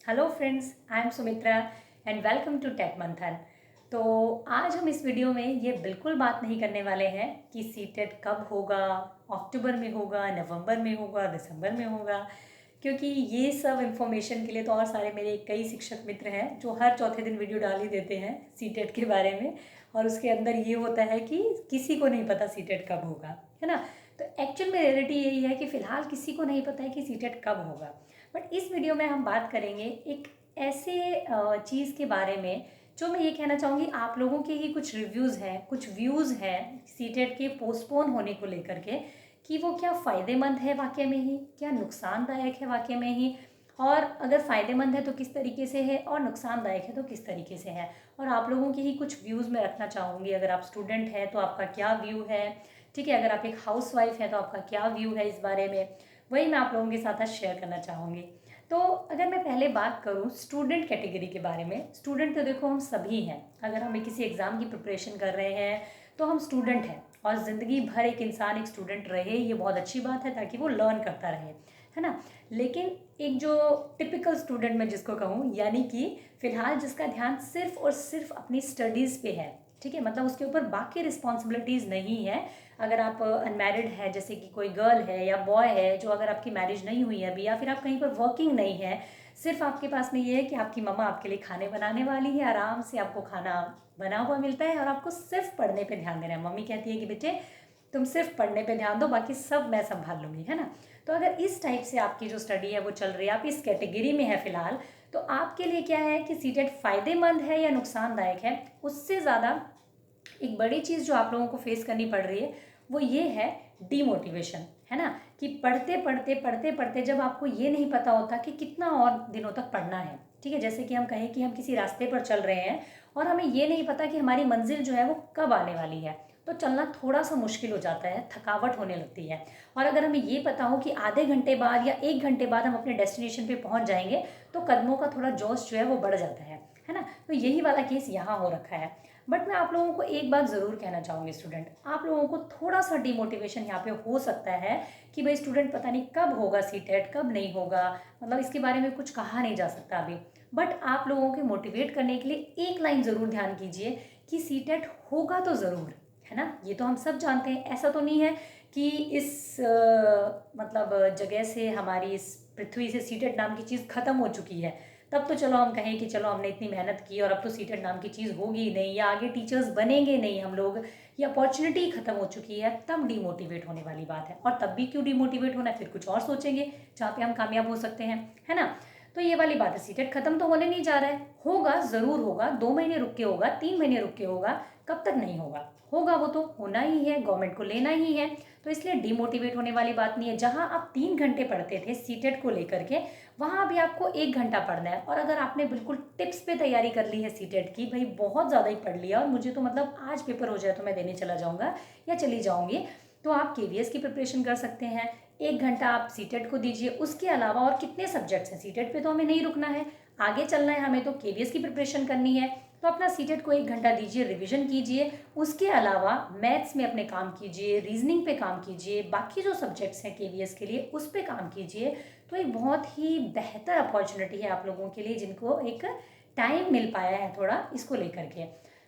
Hello friends, I am Sumitra and welcome to tech Manthan. तो आज हम इस वीडियो में ये बिल्कुल बात नहीं करने वाले हैं कि सीटेट कब होगा, अक्टूबर में होगा, नवंबर में होगा, दिसंबर में होगा, क्योंकि ये सब इन्फॉर्मेशन के लिए तो और सारे मेरे कई शिक्षक मित्र हैं जो हर चौथे दिन वीडियो डाल ही देते हैं सीटेट के बारे में। और उसके अंदर ये होता है कि किसी को नहीं पता सीटेट कब होगा, है ना। तो एक्चुअल में रियलिटी यही है कि फ़िलहाल किसी को नहीं पता है कि सीटेट कब होगा। बट इस वीडियो में हम बात करेंगे एक ऐसे चीज़ के बारे में जो मैं ये कहना चाहूँगी, आप लोगों के ही कुछ रिव्यूज़ हैं, कुछ व्यूज़ हैं सीटेट के पोस्टपोन होने को लेकर के, कि वो क्या फ़ायदेमंद है वाकई में ही, क्या नुकसानदायक है वाकई में ही, और अगर फ़ायदेमंद है तो किस तरीके से है और नुकसानदायक है तो किस तरीके से है। और आप लोगों के ही कुछ व्यूज़ मैं रखना चाहूँगी। अगर आप स्टूडेंट हैं तो आपका क्या व्यू है, ठीक है, अगर आप एक हाउसवाइफ है तो आपका क्या व्यू है इस बारे में, वही मैं आप लोगों के साथ आज शेयर करना चाहूँगी। तो अगर मैं पहले बात करूँ स्टूडेंट कैटेगरी के बारे में, स्टूडेंट तो देखो हम सभी हैं। अगर हमें किसी एग्ज़ाम की प्रिपरेशन कर रहे हैं तो हम स्टूडेंट हैं, और ज़िंदगी भर एक इंसान एक स्टूडेंट रहे, ये बहुत अच्छी बात है ताकि वो लर्न करता रहे, है ना। लेकिन एक जो टिपिकल स्टूडेंट मैं जिसको कहूँ, यानी कि फ़िलहाल जिसका ध्यान सिर्फ और सिर्फ अपनी स्टडीज़ पे है, ठीक है, मतलब उसके ऊपर बाकी रिस्पॉन्सिबिलिटीज़ नहीं है। अगर आप अनमैरिड है, जैसे कि कोई गर्ल है या बॉय है जो अगर आपकी मैरिज नहीं हुई है अभी, या फिर आप कहीं पर वर्किंग नहीं है, सिर्फ आपके पास में ये है कि आपकी मम्मा आपके लिए खाने बनाने वाली है, आराम से आपको खाना बना हुआ मिलता है और आपको सिर्फ पढ़ने पे ध्यान देना है। मम्मी कहती है कि बेटे तुम सिर्फ पढ़ने पे ध्यान दो, बाकी सब मैं संभाल लूँगी, है ना। तो अगर इस टाइप से आपकी जो स्टडी है वो चल रही है, आप इस कैटेगरी में है फ़िलहाल, तो आपके लिए क्या है कि सीटेट फ़ायदेमंद है या नुकसानदायक है। उससे ज़्यादा एक बड़ी चीज़ जो आप लोगों को फेस करनी पड़ रही है वो ये है डीमोटिवेशन, है ना। कि पढ़ते पढ़ते पढ़ते पढ़ते जब आपको ये नहीं पता होता कि कितना और दिनों तक पढ़ना है, ठीक है, जैसे कि हम कहें कि हम किसी रास्ते पर चल रहे हैं और हमें ये नहीं पता कि हमारी मंजिल जो है वो कब आने वाली है, तो चलना थोड़ा सा मुश्किल हो जाता है, थकावट होने लगती है। और अगर हमें ये पता हो कि आधे घंटे बाद या 1 घंटे बाद हम अपने डेस्टिनेशन पे पहुंच जाएंगे, तो कदमों का थोड़ा जोश जो है वो बढ़ जाता है ना। तो यही वाला केस यहाँ हो रखा है। बट मैं आप लोगों को एक बात ज़रूर कहना चाहूँगी स्टूडेंट, आप लोगों को थोड़ा सा डिमोटिवेशन यहाँ पे हो सकता है कि भाई स्टूडेंट पता नहीं कब होगा सीटेट, कब नहीं होगा, मतलब इसके बारे में कुछ कहा नहीं जा सकता अभी। बट आप लोगों को मोटिवेट करने के लिए एक लाइन ज़रूर ध्यान कीजिए कि सीटेट होगा तो ज़रूर, है ना। ये तो हम सब जानते हैं, ऐसा तो नहीं है कि इस मतलब जगह से, हमारी इस पृथ्वी से सीटेट नाम की चीज़ ख़त्म हो चुकी है। तब तो चलो हम कहें कि चलो हमने इतनी मेहनत की और अब तो सीटेट नाम की चीज़ होगी ही नहीं, या आगे टीचर्स बनेंगे नहीं हम लोग, ये अपॉर्चुनिटी ख़त्म हो चुकी है, तब डीमोटिवेट होने वाली बात है। और तब भी क्यों डीमोटिवेट होना है, फिर कुछ और सोचेंगे जहाँ पे हम कामयाब हो सकते हैं, है ना। तो ये वाली बात है, सीटेट ख़त्म तो होने नहीं जा रहा है, होगा ज़रूर होगा, 2 महीने रुक के होगा, 3 महीने रुक के होगा, कब तक नहीं होगा, होगा, वो तो होना ही है, गवर्नमेंट को लेना ही है। तो इसलिए डीमोटिवेट होने वाली बात नहीं है। जहाँ आप 3 घंटे पढ़ते थे सीटेट को लेकर के, वहाँ भी आपको 1 घंटा पढ़ना है। और अगर आपने बिल्कुल टिप्स पे तैयारी कर ली है सीटेट की, भाई बहुत ज़्यादा ही पढ़ लिया और मुझे तो मतलब आज पेपर हो जाए तो मैं देने चला जाऊँगा या चली जाऊँगी, तो आप केवीएस की प्रिपरेशन कर सकते हैं। 1 घंटा आप सीटेट को दीजिए। उसके अलावा और कितने सब्जेक्ट्स हैं, सीटेट पे तो हमें नहीं रुकना है, आगे चलना है हमें, तो केवीएस की प्रिपरेशन करनी है। तो अपना सीटेट को 1 घंटा दीजिए, रिवीजन कीजिए। उसके अलावा मैथ्स में अपने काम कीजिए, रीजनिंग पे काम कीजिए, बाकी जो सब्जेक्ट्स हैं केवीएस के लिए उस पर काम कीजिए। तो एक बहुत ही बेहतर अपॉर्चुनिटी है आप लोगों के लिए जिनको एक टाइम मिल पाया है थोड़ा इसको लेकर के।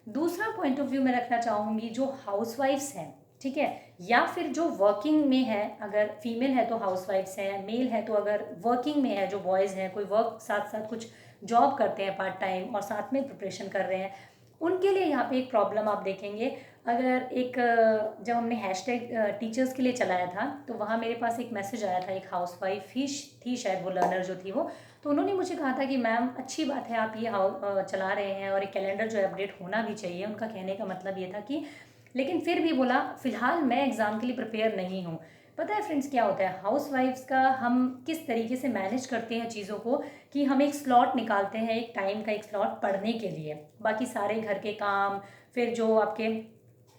दूसरा पॉइंट ऑफ व्यू मैं रखना चाहूँगी, जो हाउसवाइफ्स हैं, ठीक है, या फिर जो वर्किंग में है, अगर फीमेल है तो हाउसवाइफ्स हैं, मेल है तो अगर वर्किंग में है, जो बॉयज़ हैं कोई वर्क साथ साथ कुछ जॉब करते हैं पार्ट टाइम और साथ में प्रिपरेशन कर रहे हैं, उनके लिए यहाँ पे एक प्रॉब्लम आप देखेंगे। अगर एक जब हमने हैशटैग टीचर्स के लिए चलाया था, तो वहाँ मेरे पास एक मैसेज आया था, एक हाउसवाइफ ही थी शायद, वो लर्नर जो थी वो, तो उन्होंने मुझे कहा था कि मैम अच्छी बात है आप ये चला रहे हैं और एक कैलेंडर जो है अपडेट होना भी चाहिए। उनका कहने का मतलब ये था कि, लेकिन फिर भी बोला फ़िलहाल मैं एग्ज़ाम के लिए प्रिपेयर नहीं हूँ। पता है फ्रेंड्स क्या होता है, हाउसवाइफ्स का हम किस तरीके से मैनेज करते हैं चीज़ों को, कि हम एक स्लॉट निकालते हैं, एक टाइम का एक स्लॉट पढ़ने के लिए, बाकी सारे घर के काम, फिर जो आपके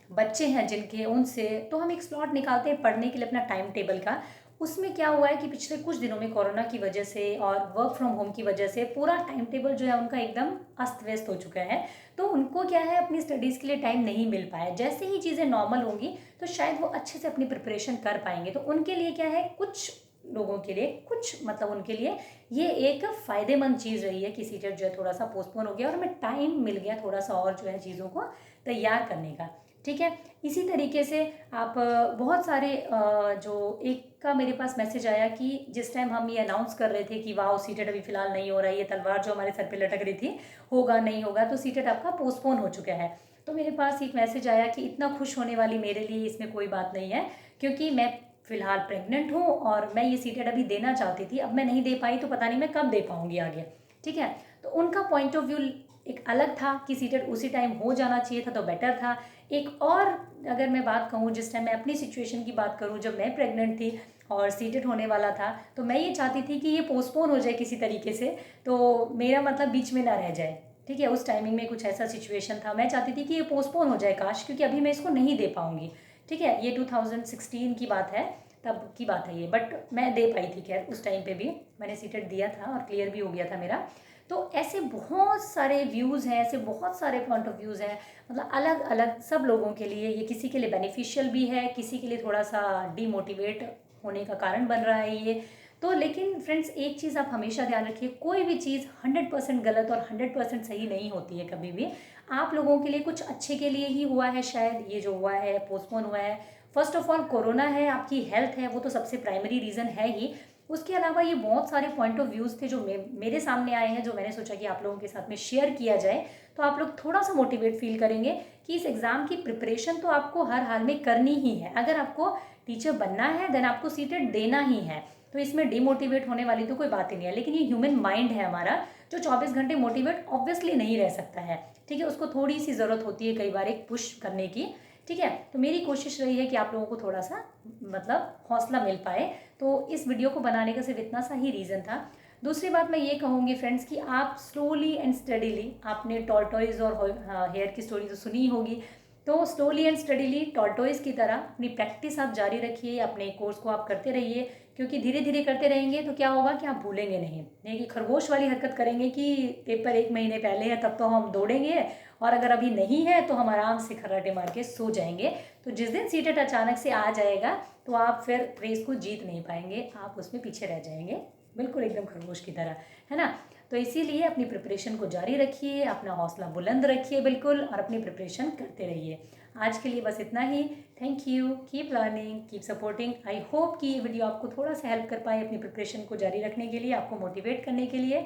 बच्चे हैं जिनके, उनसे, तो हम एक स्लॉट निकालते हैं पढ़ने के लिए अपना टाइम टेबल का। उसमें क्या हुआ है कि पिछले कुछ दिनों में कोरोना की वजह से और वर्क फ्रॉम होम की वजह से पूरा टाइम टेबल जो है उनका एकदम अस्त व्यस्त हो चुका है। तो उनको क्या है, अपनी स्टडीज़ के लिए टाइम नहीं मिल पाया। जैसे ही चीज़ें नॉर्मल होंगी तो शायद वो अच्छे से अपनी प्रिपरेशन कर पाएंगे। तो उनके लिए क्या है, कुछ लोगों के लिए, कुछ मतलब उनके लिए ये एक फ़ायदेमंद चीज़ रही है कि सीटेट जो है थोड़ा सा पोस्टपोन हो गया और हमें टाइम मिल गया थोड़ा सा और जो है चीज़ों को तैयार करने का। ठीक है, इसी तरीके से आप बहुत सारे जो एक का मेरे पास मैसेज आया कि जिस टाइम हम ये अनाउंस कर रहे थे कि वाह सीटेट अभी फ़िलहाल नहीं हो रहा है, ये तलवार जो हमारे सर पे लटक रही थी होगा नहीं होगा, तो सीटेट आपका पोस्टपोन हो चुका है। तो मेरे पास एक मैसेज आया कि इतना खुश होने वाली मेरे लिए इसमें कोई बात नहीं है, क्योंकि मैं फ़िलहाल प्रेग्नेंट हूँ और मैं ये सीटेट अभी देना चाहती थी, अब मैं नहीं दे पाई तो पता नहीं मैं कब दे पाऊँगी आगे। ठीक है, तो उनका पॉइंट ऑफ व्यू एक अलग था कि सीटेट उसी टाइम हो जाना चाहिए था तो बेटर था। एक और अगर मैं बात कहूँ, जिस टाइम मैं अपनी सिचुएशन की बात करूँ, जब मैं प्रेग्नेंट थी और सीटेट होने वाला था, तो मैं ये चाहती थी कि ये पोस्टपोन हो जाए किसी तरीके से, तो मेरा मतलब बीच में ना रह जाए। ठीक है, उस टाइमिंग में कुछ ऐसा सिचुएशन था, मैं चाहती थी कि ये पोस्टपोन हो जाए काश, क्योंकि अभी मैं इसको नहीं दे पाऊँगी। ठीक है, ये 2016 की बात है, तब की बात है ये, बट मैं दे पाई थी। खैर उस टाइम पे भी मैंने सीटेट दिया था और क्लियर भी हो गया था मेरा। तो ऐसे बहुत सारे व्यूज़ हैं, ऐसे बहुत सारे पॉइंट ऑफ व्यूज़ हैं, मतलब अलग अलग सब लोगों के लिए ये, किसी के लिए बेनिफिशियल भी है, किसी के लिए थोड़ा सा डीमोटिवेट होने का कारण बन रहा है ये। तो लेकिन फ्रेंड्स एक चीज़ आप हमेशा ध्यान रखिए, कोई भी चीज़ 100% गलत और 100% सही नहीं होती है कभी भी। आप लोगों के लिए कुछ अच्छे के लिए ही हुआ है, शायद ये जो हुआ है पोस्टपोन हुआ है। फर्स्ट ऑफ ऑल कोरोना है, आपकी हेल्थ है, वो तो सबसे प्राइमरी रीज़न है ही। उसके अलावा ये बहुत सारे पॉइंट ऑफ व्यूज़ थे जो मेरे सामने आए हैं, जो मैंने सोचा कि आप लोगों के साथ में शेयर किया जाए, तो आप लोग थोड़ा सा मोटिवेट फील करेंगे कि इस एग्ज़ाम की प्रिपरेशन तो आपको हर हाल में करनी ही है। अगर आपको टीचर बनना है देन आपको सीटेट देना ही है, तो इसमें डिमोटिवेट होने वाली तो कोई बात ही नहीं है। लेकिन ये ह्यूमन माइंड है हमारा, जो 24 घंटे मोटिवेट ऑब्वियसली नहीं रह सकता है। ठीक है, उसको थोड़ी सी ज़रूरत होती है कई बार एक पुश करने की। ठीक है, तो मेरी कोशिश रही है कि आप लोगों को थोड़ा सा मतलब हौसला मिल पाए, तो इस वीडियो को बनाने का सिर्फ इतना सा ही रीज़न था। दूसरी बात मैं ये कहूँगी फ्रेंड्स कि आप स्लोली एंड स्टडीली, आपने टॉर्टोइज और हेयर की स्टोरी तो सुनी होगी, तो स्लोली एंड स्टडीली टॉर्टोइज की तरह अपनी प्रैक्टिस आप जारी रखिए, अपने कोर्स को आप करते रहिए, क्योंकि धीरे धीरे करते रहेंगे तो क्या होगा कि आप भूलेंगे नहीं कि खरगोश वाली हरकत करेंगे कि पेपर 1 महीने पहले है तब तो हम दौड़ेंगे, और अगर अभी नहीं है तो हम आराम से खर्राटे मार के सो जाएंगे। तो जिस दिन सीटेट अचानक से आ जाएगा तो आप फिर रेस को जीत नहीं पाएंगे, आप उसमें पीछे रह जाएंगे, बिल्कुल एकदम खरगोश की तरह, है ना। तो इसीलिए अपनी प्रिपरेशन को जारी रखिए, अपना हौसला बुलंद रखिए बिल्कुल, और अपनी प्रिपरेशन करते रहिए। आज के लिए बस इतना ही। Thank you, keep learning, keep supporting. I hope कि ये वीडियो आपको थोड़ा सा हेल्प कर पाए अपनी प्रिपरेशन को जारी रखने के लिए, आपको मोटिवेट करने के लिए।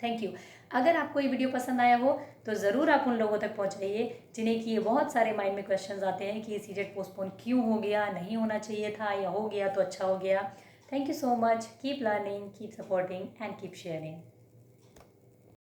Thank you. अगर आपको ये वीडियो पसंद आया हो तो ज़रूर आप उन लोगों तक पहुंचाइए जिन्हें कि ये बहुत सारे माइंड में क्वेश्चंस आते हैं कि ये सीटेट पोस्टपोन क्यों हो गया, नहीं होना चाहिए था, या हो गया तो अच्छा हो गया। Thank you so much. Keep learning, keep supporting and keep sharing.